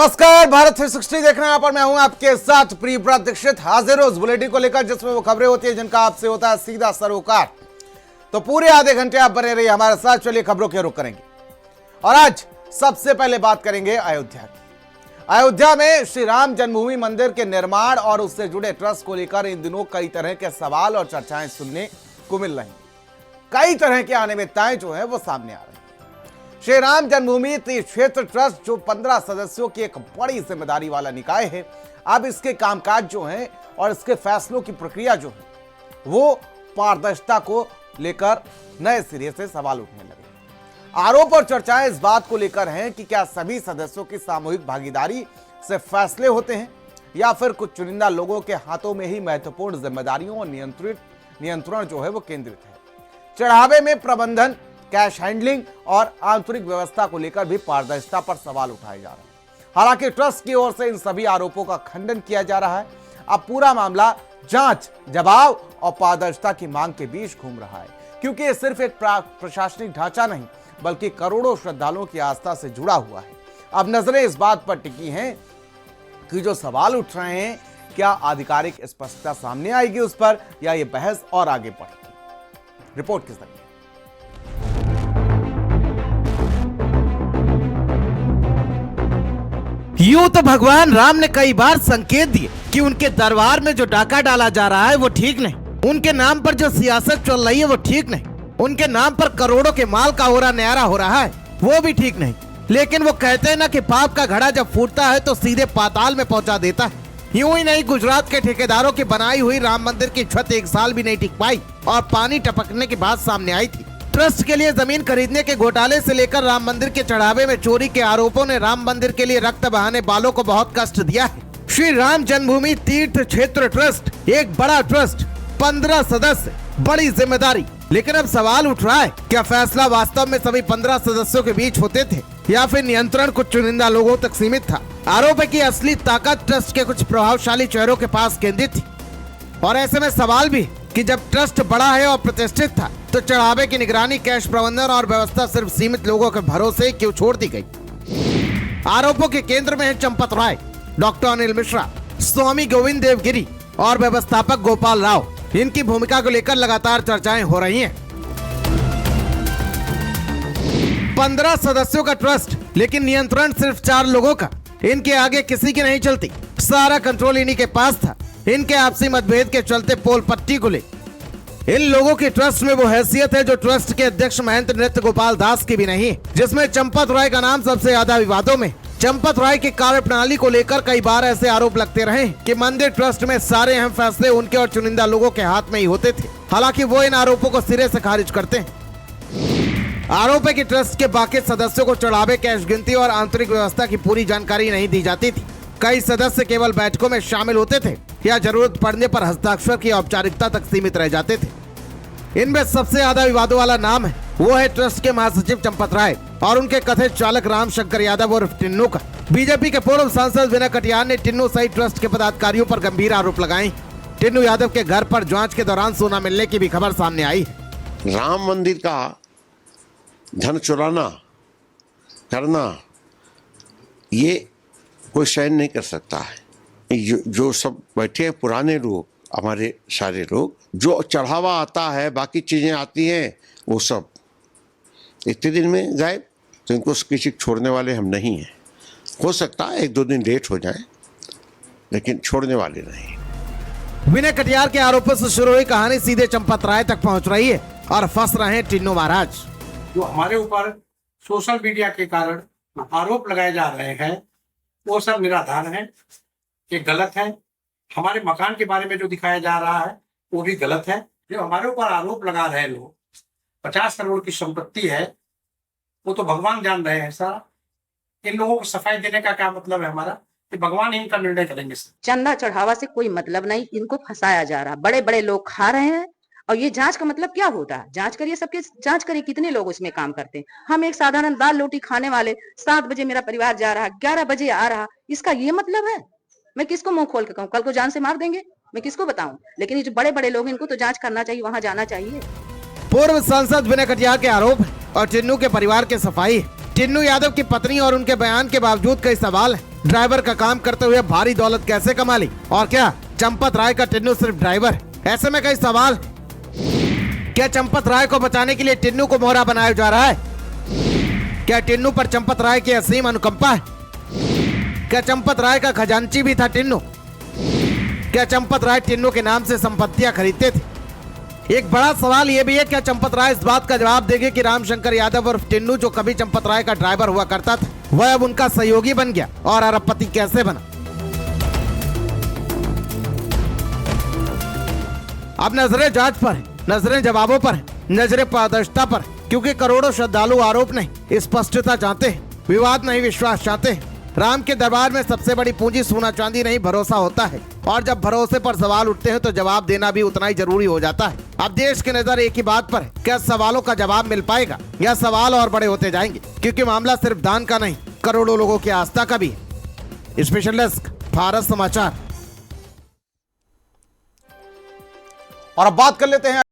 नमस्कार, भारत 360 देख रहे हैं। यहाँ पर मैं हूं आपके साथ प्रियव्रत दीक्षित, हाजिर उस बुलेटिन को लेकर जिसमें वो खबरें होती है जिनका आपसे होता है सीधा सरोकार। तो पूरे आधे घंटे आप बने रहिए हमारे साथ। चलिए खबरों के रुख करेंगे और आज सबसे पहले बात करेंगे अयोध्या की। अयोध्या में श्री राम जन्मभूमि मंदिर के निर्माण और उससे जुड़े ट्रस्ट को लेकर इन दिनों कई तरह के सवाल और चर्चाएं सुनने को मिल रही हैं। कई तरह की अनियमितताएं जो है वो सामने आ रही है। श्री राम जन्मभूमि तीर्थ क्षेत्र ट्रस्ट जो 15 सदस्यों की एक बड़ी जिम्मेदारी वाला निकाय है, अब इसके कामकाज जो है और इसके फैसलों की प्रक्रिया जो है वो पारदर्शिता को लेकर नए सिरे से सवाल उठने लगे। आरोप और चर्चाएं इस बात को लेकर हैं कि क्या सभी सदस्यों की सामूहिक भागीदारी से फैसले होते हैं या फिर कुछ चुनिंदा लोगों के हाथों में ही महत्वपूर्ण जिम्मेदारियों और नियंत्रण जो है वो केंद्रित है। चढ़ावे में प्रबंधन, कैश हैंडलिंग और आंतरिक व्यवस्था को लेकर भी पारदर्शिता पर सवाल उठाए जा रहे हैं। हालांकि ट्रस्ट की ओर से इन सभी आरोपों का खंडन किया जा रहा है। अब पूरा मामला जांच, जवाब और पारदर्शिता की मांग के बीच घूम रहा है, क्योंकि ये सिर्फ एक प्रशासनिक ढांचा नहीं बल्कि करोड़ों श्रद्धालुओं की आस्था से जुड़ा हुआ है। अब नजरें इस बात पर टिकी हैं कि जो सवाल उठ रहे हैं, क्या आधिकारिक स्पष्टता सामने आएगी उस पर, या ये बहस और आगे बढ़ेगी। रिपोर्ट किस तरह? यूं तो भगवान राम ने कई बार संकेत दिए कि उनके दरबार में जो डाका डाला जा रहा है वो ठीक नहीं, उनके नाम पर जो सियासत चल रही है वो ठीक नहीं, उनके नाम पर करोड़ों के माल का ओरा न्यारा हो रहा है वो भी ठीक नहीं। लेकिन वो कहते हैं ना कि पाप का घड़ा जब फूटता है तो सीधे पाताल में पहुंचा देता है। यूं ही नहीं, गुजरात के ठेकेदारों की बनाई हुई राम मंदिर की छत एक साल भी नहीं टिक पाई और पानी टपकने की बात सामने आई थी। ट्रस्ट के लिए जमीन खरीदने के घोटाले से लेकर राम मंदिर के चढ़ावे में चोरी के आरोपों ने राम मंदिर के लिए रक्त बहाने वालों को बहुत कष्ट दिया है। श्री राम जन्मभूमि तीर्थ क्षेत्र ट्रस्ट एक बड़ा ट्रस्ट, 15 सदस्य, बड़ी जिम्मेदारी। लेकिन अब सवाल उठ रहा है, क्या फैसला वास्तव में सभी 15 सदस्यों के बीच होते थे या फिर नियंत्रण कुछ चुनिंदा लोगों तक सीमित था। आरोप है कि असली ताकत ट्रस्ट के कुछ प्रभावशाली चेहरों के पास केंद्रित थी। और ऐसे में सवाल भी कि जब ट्रस्ट बड़ा है और प्रतिष्ठित था तो चढ़ावे की निगरानी, कैश प्रबंधन और व्यवस्था सिर्फ सीमित लोगों के भरोसे क्यों छोड़ दी गई। आरोपों के केंद्र में है चंपत राय, डॉक्टर अनिल मिश्रा, स्वामी गोविंद देव गिरी और व्यवस्थापक गोपाल राव। इनकी भूमिका को लेकर लगातार चर्चाएं हो रही हैं। 15 सदस्यों का ट्रस्ट, लेकिन नियंत्रण सिर्फ 4 लोगों का। इनके आगे किसी की नहीं चलती, सारा कंट्रोल इन्हीं के पास था। इनके आपसी मतभेद के चलते पोल पट्टी को ले इन लोगों की ट्रस्ट में वो हैसियत है जो ट्रस्ट के अध्यक्ष महंत नृत्य गोपाल दास की भी नहीं, जिसमें चंपत राय का नाम सबसे ज्यादा विवादों में। चंपत राय की कार्य प्रणाली को लेकर कई बार ऐसे आरोप लगते रहे कि मंदिर ट्रस्ट में सारे अहम फैसले उनके और चुनिंदा लोगों के हाथ में ही होते थे। हालांकि वो इन आरोपों को सिरे से खारिज करते हैं। आरोप है कि ट्रस्ट के बाकी सदस्यों को चढ़ावे, कैश गिनती और आंतरिक व्यवस्था की पूरी जानकारी नहीं दी जाती थी। कई सदस्य केवल बैठकों में शामिल होते थे या जरूरत पड़ने पर हस्ताक्षर की औपचारिकता तक सीमित रह जाते थे। इनमें सबसे ज्यादा विवादों वाला नाम है वो है ट्रस्ट के महासचिव चंपत राय और उनके कथित चालक राम शंकर यादव और टिन्नू का। बीजेपी के पूर्व सांसद विनय कटियार ने टिन्नू सहित ट्रस्ट के पदाधिकारियों पर गंभीर आरोप लगाए। टिन्नू यादव के घर पर जांच के दौरान सोना मिलने की भी खबर सामने आई है। राम मंदिर का धन चुराना करना ये कोई सहन नहीं कर सकता है। जो सब बैठे हैं पुराने लोग, हमारे सारे लोग, जो चढ़ावा आता है, बाकी चीज़ें आती हैं, वो सब इतने दिन में गायब। तो इनको किसी छोड़ने वाले हम नहीं हैं। हो सकता है 1-2 दिन लेट हो जाए, लेकिन छोड़ने वाले नहीं। विनय कटियार के आरोपों से शुरू हुई कहानी सीधे चंपत राय तक पहुंच रही है और फंस रहे हैं टिन्नू महाराज। जो हमारे ऊपर सोशल मीडिया के कारण आरोप लगाए जा रहे हैं वो सब निराधार है, ये गलत है। हमारे मकान के बारे में जो दिखाया जा रहा है वो भी गलत है। जो हमारे ऊपर आरोप लगा रहे हैं लोग, 50 करोड़ की संपत्ति है, वो तो भगवान जान रहे हैं सारा। इन लोगों को सफाई देने का क्या मतलब है हमारा, कि भगवान इनका निर्णय करेंगे। चंदा चढ़ावा से कोई मतलब नहीं, इनको फंसाया जा रहा। बड़े बड़े लोग खा रहे हैं और ये जांच का मतलब क्या होता है? जांच करिए, सबके जांच करिए, कितने लोग इसमें काम करते हैं। हम एक साधारण दाल रोटी खाने वाले, 7 बजे मेरा परिवार जा रहा, 11 बजे आ रहा, इसका ये मतलब है? मैं किसको मुंह खोल के कहूँ? कल को जान से मार देंगे, मैं किसको बताऊं? लेकिन ये जो बड़े बड़े लोग, इनको तो जांच करना चाहिए, वहां जाना चाहिए। पूर्व सांसद विनय कटियार के आरोप और टिन्नू के परिवार के सफाई। टिन्नू यादव की पत्नी और उनके बयान के बावजूद कई सवाल है। ड्राइवर का काम करते हुए भारी दौलत कैसे कमा ली? और क्या चंपत राय का टिन्नू सिर्फ ड्राइवर? ऐसे में कई सवाल। क्या चंपत राय को बचाने के लिए टिन्नू को मोहरा बनाया जा रहा है? क्या टिन्नू पर चंपत राय की असीम अनुकंपा है? क्या चंपत राय का खजांची भी था टिन्नू? क्या चंपत राय टिन्नू के नाम से संपत्तियां खरीदते थे? एक बड़ा सवाल यह भी है, क्या चंपत राय इस बात का जवाब देंगे कि रामशंकर यादव और टिन्नू जो कभी चंपत राय का ड्राइवर हुआ करता था वह अब उनका सहयोगी बन गया और अरबपति कैसे बना? अब नजरें जांच पर है, नजरें जवाबों पर है, नजरें पारदर्शिता पर, क्योंकि करोड़ों श्रद्धालु आरोप नहीं स्पष्टता चाहते हैं, विवाद नहीं विश्वास चाहते हैं। राम के दरबार में सबसे बड़ी पूंजी सोना चांदी नहीं भरोसा होता है, और जब भरोसे पर सवाल उठते हैं तो जवाब देना भी उतना ही जरूरी हो जाता है। अब देश की नजर एक ही बात पर है, क्या सवालों का जवाब मिल पाएगा या सवाल और बड़े होते जाएंगे, क्योंकि मामला सिर्फ दान का नहीं करोड़ों लोगों की आस्था का भी है। स्पेशल डेस्क, भारत समाचार। और अब बात कर लेते हैं